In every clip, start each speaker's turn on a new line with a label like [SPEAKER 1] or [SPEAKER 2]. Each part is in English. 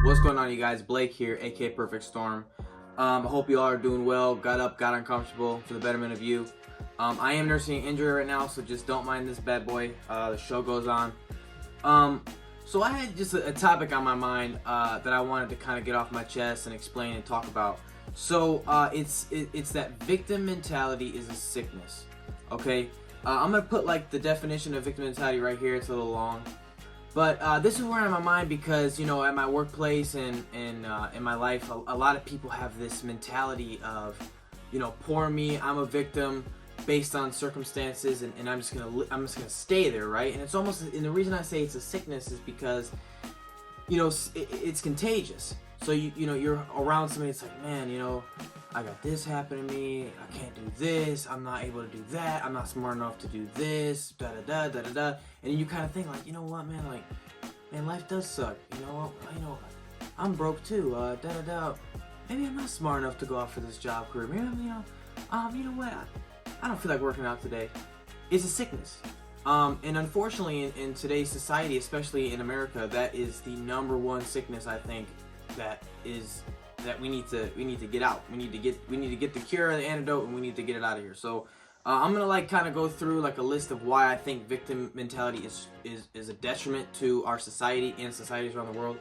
[SPEAKER 1] What's going on, you guys? Blake here, aka Perfect Storm. I hope you all are doing well. Got up, got uncomfortable for the betterment of you. I am nursing an injury right now, so just don't mind this bad boy. The show goes on. So I had just a topic on my mind that I wanted to kind of get off my chest and explain and talk about. So it's that victim mentality is a sickness. Okay, I'm gonna put like the definition of victim mentality right here. It's a little long. But this is where I'm on my mind because, you know, at my workplace and in my life, a lot of people have this mentality of, you know, poor me, I'm a victim based on circumstances, and I'm just gonna stay there, right? And it's almost, and the reason I say it's a sickness is because, you know, it's contagious. So you know, you're around somebody, it's like, man, you know, I got this happen to me, I can't do this, I'm not able to do that, I'm not smart enough to do this, da da da da da da. And you kind of think like, you know what, man, like, man, life does suck. You know, I'm broke too. Da da da. Maybe I'm not smart enough to go out for this job career. Maybe you know what, I don't feel like working out today. It's a sickness. And unfortunately, in today's society, especially in America, that is the number one sickness I think that we need to get out. We need to get the cure and the antidote, and we need to get it out of here. So I'm gonna like kind of go through like a list of why I think victim mentality is a detriment to our society and societies around the world.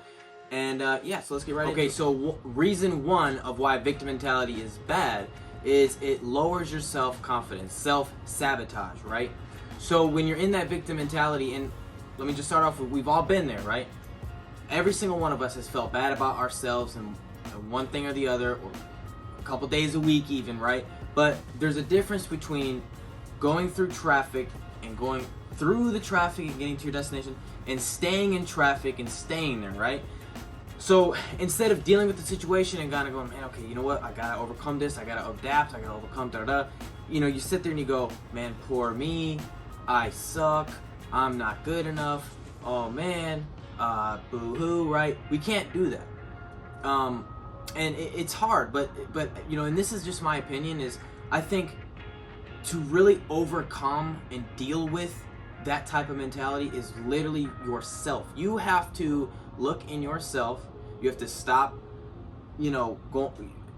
[SPEAKER 1] And yeah, so let's get right into it. Okay, so reason one of why victim mentality is bad is it lowers your self-confidence, self-sabotage, right? So when you're in that victim mentality, and let me just start off with, we've all been there, right? Every single one of us has felt bad about ourselves and one thing or the other, or a couple days a week even, right? But there's a difference between going through traffic and going through the traffic and getting to your destination, and staying in traffic and staying there, right? So instead of dealing with the situation and kind of going, man, okay, you know what, I gotta overcome this, I gotta adapt, I gotta overcome da da da, you know, you sit there and you go, man, poor me, I suck, I'm not good enough, oh man, boo-hoo, right? We can't do that. And it's hard, but you know, and this is just my opinion, is I think to really overcome and deal with that type of mentality is literally yourself. You have to look in yourself. You have to stop, you know,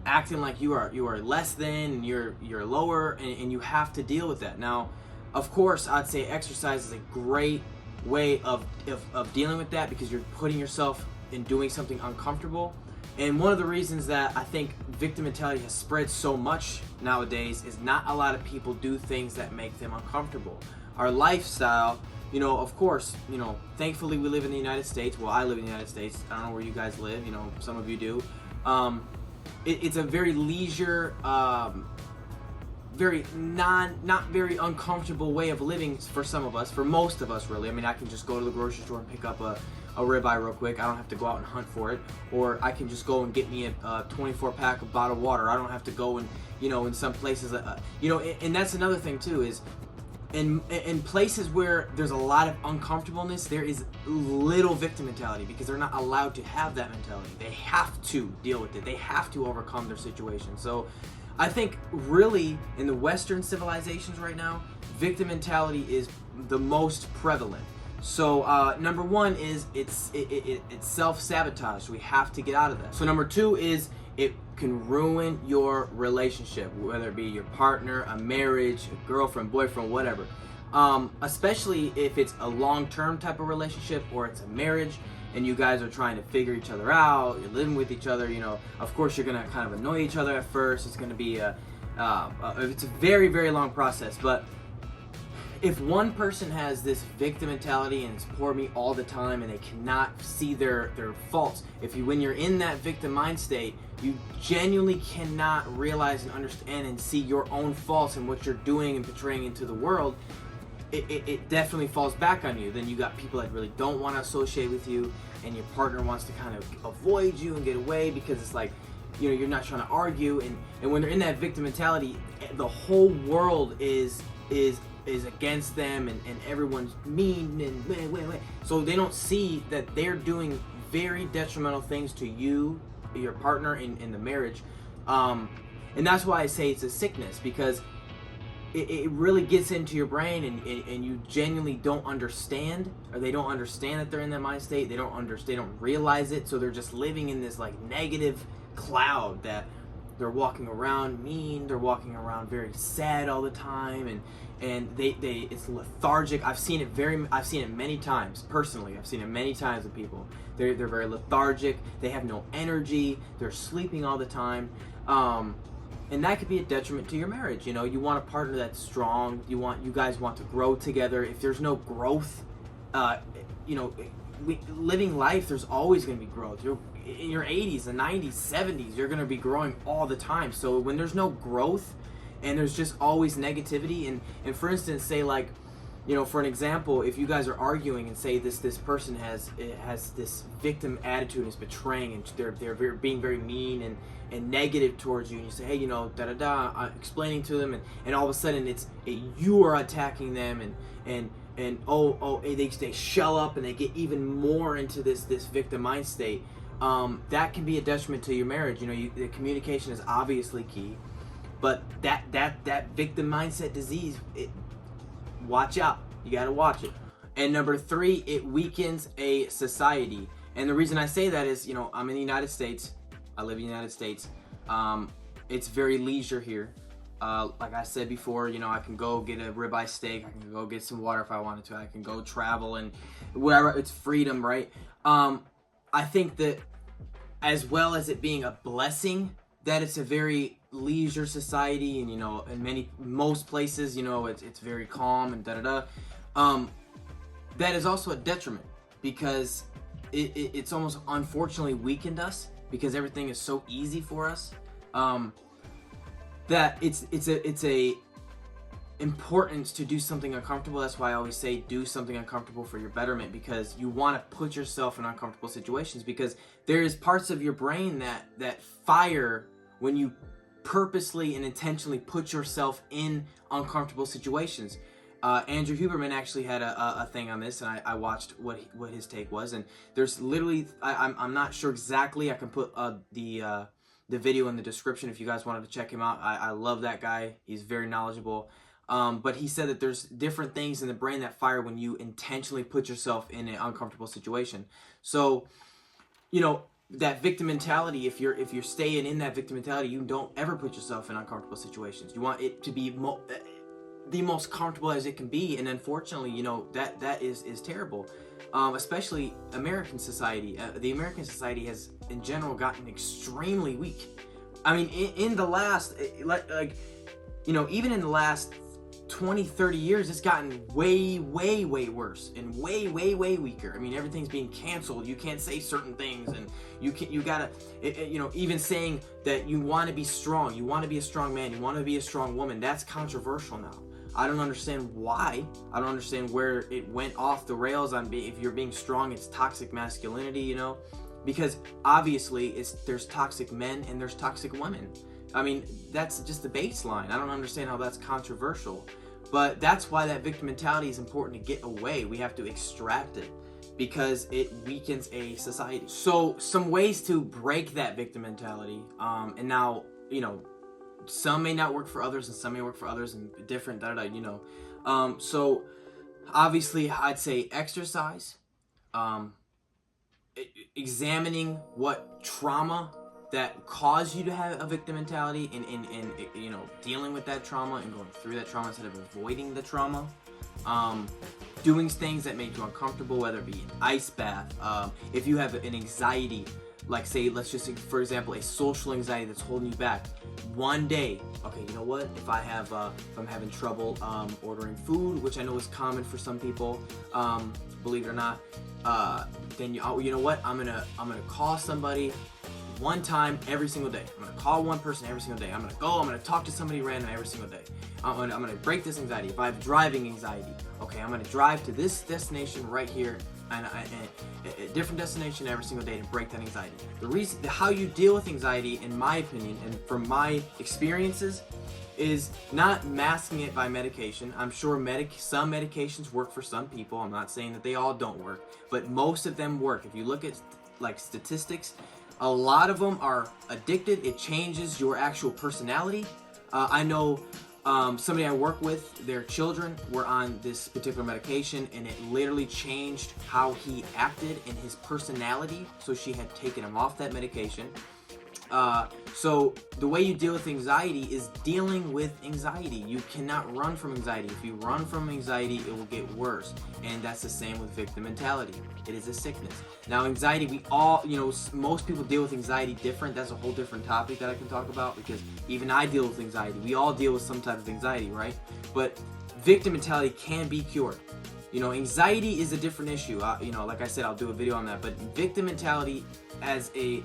[SPEAKER 1] acting like you are less than, and you're lower, and you have to deal with that. Now, of course, I'd say exercise is a great way of dealing with that, because you're putting yourself in doing something uncomfortable. And one of the reasons that I think victim mentality has spread so much nowadays is not a lot of people do things that make them uncomfortable. Our lifestyle, you know, of course, you know, thankfully we live in the United States. Well, I live in the United States. I don't know where you guys live, you know, some of you do. It's a very leisure, very not very uncomfortable way of living for some of us, for most of us really. I mean, I can just go to the grocery store and pick up a ribeye real quick. I don't have to go out and hunt for it. Or I can just go and get me a 24 pack of bottled water. I don't have to go and, you know, in some places, you know, and that's another thing too, is in places where there's a lot of uncomfortableness, there is little victim mentality, because they're not allowed to have that mentality. They have to deal with it. They have to overcome their situation. So I think really in the Western civilizations right now, victim mentality is the most prevalent. So number one is it's self-sabotage. We have to get out of that. So number two is it can ruin your relationship, whether it be your partner, a marriage, a girlfriend, boyfriend, whatever. Especially if it's a long-term type of relationship, or it's a marriage and you guys are trying to figure each other out, you're living with each other, you know, of course you're gonna kind of annoy each other at first. It's gonna be it's a very, very long process. But if one person has this victim mentality and it's poor me all the time, and they cannot see their faults, when you're in that victim mind state, you genuinely cannot realize and understand and see your own faults and what you're doing and portraying into the world, it definitely falls back on you. Then you got people that really don't want to associate with you, and your partner wants to kind of avoid you and get away, because it's like, you know, you're not trying to argue, and when they're in that victim mentality, the whole world is against them, and everyone's mean and wait. So they don't see that they're doing very detrimental things to you, your partner in the marriage. And that's why I say it's a sickness, because it really gets into your brain, and you genuinely don't understand, or they don't understand that they're in that mind state. They don't realize it, so they're just living in this like negative cloud that they're walking around mean, they're walking around very sad all the time, and they it's lethargic. I've seen it many times personally. I've seen it many times with people. They're very lethargic. They have no energy. They're sleeping all the time. And that could be a detriment to your marriage. You know, you want a partner that's strong. You guys want to grow together. If there's no growth, living life, there's always going to be growth. You're in your 80s and 90s, 70s, you're going to be growing all the time. So when there's no growth and there's just always negativity, and for instance, say like, you know, for an example, if you guys are arguing and say this person has this victim attitude and is betraying, and they're being very mean and negative towards you, and you say, hey, you know, explaining to them, and all of a sudden you are attacking them, and they shell up and they get even more into this victim mind state. That can be a detriment to your marriage. You know, the communication is obviously key, but that victim mindset disease, watch out. You gotta watch it. And number 3, it weakens a society. And the reason I say that is, you know, I'm in the United States. I live in the United States. It's very leisure here. Like I said before, you know, I can go get a ribeye steak. I can go get some water if I wanted to. I can go travel and wherever. It's freedom, right? I think that as well as it being a blessing, that it's a very leisure society, and you know, in most places, you know, it's very calm and that is also a detriment, because it's almost unfortunately weakened us, because everything is so easy for us, that it's a importance to do something uncomfortable. That's why I always say do something uncomfortable for your betterment, because you want to put yourself in uncomfortable situations, because there is parts of your brain that fire when you purposely and intentionally put yourself in uncomfortable situations. Andrew Huberman actually had a thing on this, and I watched what his take was, and there's literally, I'm not sure exactly. I can put the video in the description if you guys wanted to check him out. I love that guy. He's very knowledgeable. But he said that there's different things in the brain that fire when you intentionally put yourself in an uncomfortable situation. So, you know, that victim mentality, if you're staying in that victim mentality, you don't ever put yourself in uncomfortable situations. You want it to be the most comfortable as it can be, and unfortunately, you know, that is terrible. Especially American society. The American society has, in general, gotten extremely weak. I mean, in the last, like, you know, even in the last 20, 30 years, it's gotten way worse and way weaker. I mean, everything's being canceled. You can't say certain things, and you gotta, you know, even saying that you want to be strong, you want to be a strong man, you want to be a strong woman, that's controversial now. I don't understand why. I don't understand where it went off the rails on if you're being strong, it's toxic masculinity, you know, because obviously there's toxic men and there's toxic women. I mean, that's just the baseline. I don't understand how that's controversial, but that's why that victim mentality is important to get away. We have to extract it, because it weakens a society. So some ways to break that victim mentality, and now, you know, some may not work for others and some may work for others, and different, you know. So obviously I'd say exercise, examining what trauma that caused you to have a victim mentality, and you know, dealing with that trauma and going through that trauma instead of avoiding the trauma. Doing things that make you uncomfortable, whether it be an ice bath. If you have an anxiety, like say, let's just say, for example, a social anxiety that's holding you back, one day, okay, you know what, if I'm having trouble ordering food, which I know is common for some people, believe it or not, then you know what, I'm gonna call somebody one time every single day. I'm gonna call one person every single day. I'm gonna talk to somebody random every single day. I'm gonna break this anxiety. If I have driving anxiety, okay, I'm gonna drive to this destination right here, and a different destination every single day to break that anxiety. The reason, how you deal with anxiety, in my opinion, and from my experiences, is not masking it by medication. I'm sure some medications work for some people. I'm not saying that they all don't work, but most of them work. If you look at like statistics, a lot of them are addicted. It changes your actual personality. I know somebody I work with, their children were on this particular medication, and it literally changed how he acted and his personality. So she had taken him off that medication. So the way you deal with anxiety is dealing with anxiety. You cannot run from anxiety. If you run from anxiety, it will get worse. And that's the same with victim mentality. It is a sickness. Now, anxiety, we all, most people deal with anxiety different. That's a whole different topic that I can talk about, because even I deal with anxiety. We all deal with some type of anxiety, right? But victim mentality can be cured. Anxiety is a different issue. Like I said, I'll do a video on that. But victim mentality as a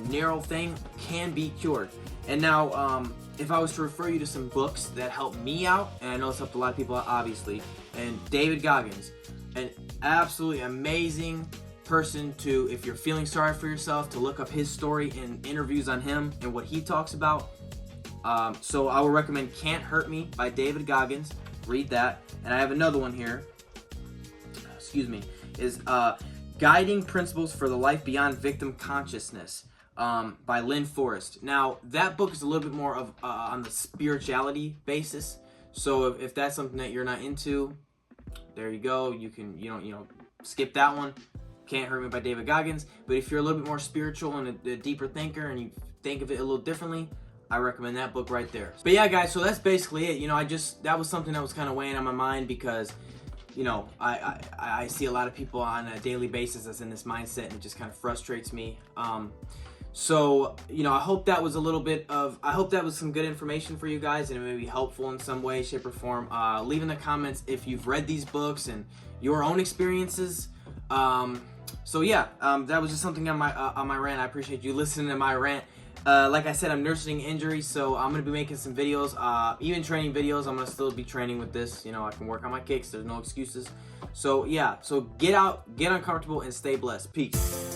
[SPEAKER 1] narrow thing can be cured. And now, if I was to refer you to some books that helped me out, and I know it's helped a lot of people out, obviously, and David Goggins, an absolutely amazing person to, if you're feeling sorry for yourself, to look up his story and interviews on him and what he talks about. So I will recommend Can't Hurt Me by David Goggins. Read that. And I have another one here, is Guiding Principles for the Life Beyond Victim Consciousness by Lynn Forrest. Now, that book is a little bit more of on the spirituality basis. So if that's something that you're not into, there you go. You can, skip that one. Can't Hurt Me by David Goggins. But if you're a little bit more spiritual and a deeper thinker, and you think of it a little differently, I recommend that book right there. But yeah, guys, so that's basically it. That was something that was kind of weighing on my mind, because I see a lot of people on a daily basis that's in this mindset, and it just kind of frustrates me. So I hope that was I hope that was some good information for you guys, and it may be helpful in some way, shape, or form. Leave in the comments if you've read these books and your own experiences. So yeah, that was just something on my rant. I appreciate you listening to my rant. Like I said, I'm nursing injury, so I'm going to be making some videos, even training videos. I'm going to still be training with this. I can work on my kicks. There's no excuses. So yeah, so get out, get uncomfortable, and stay blessed. Peace.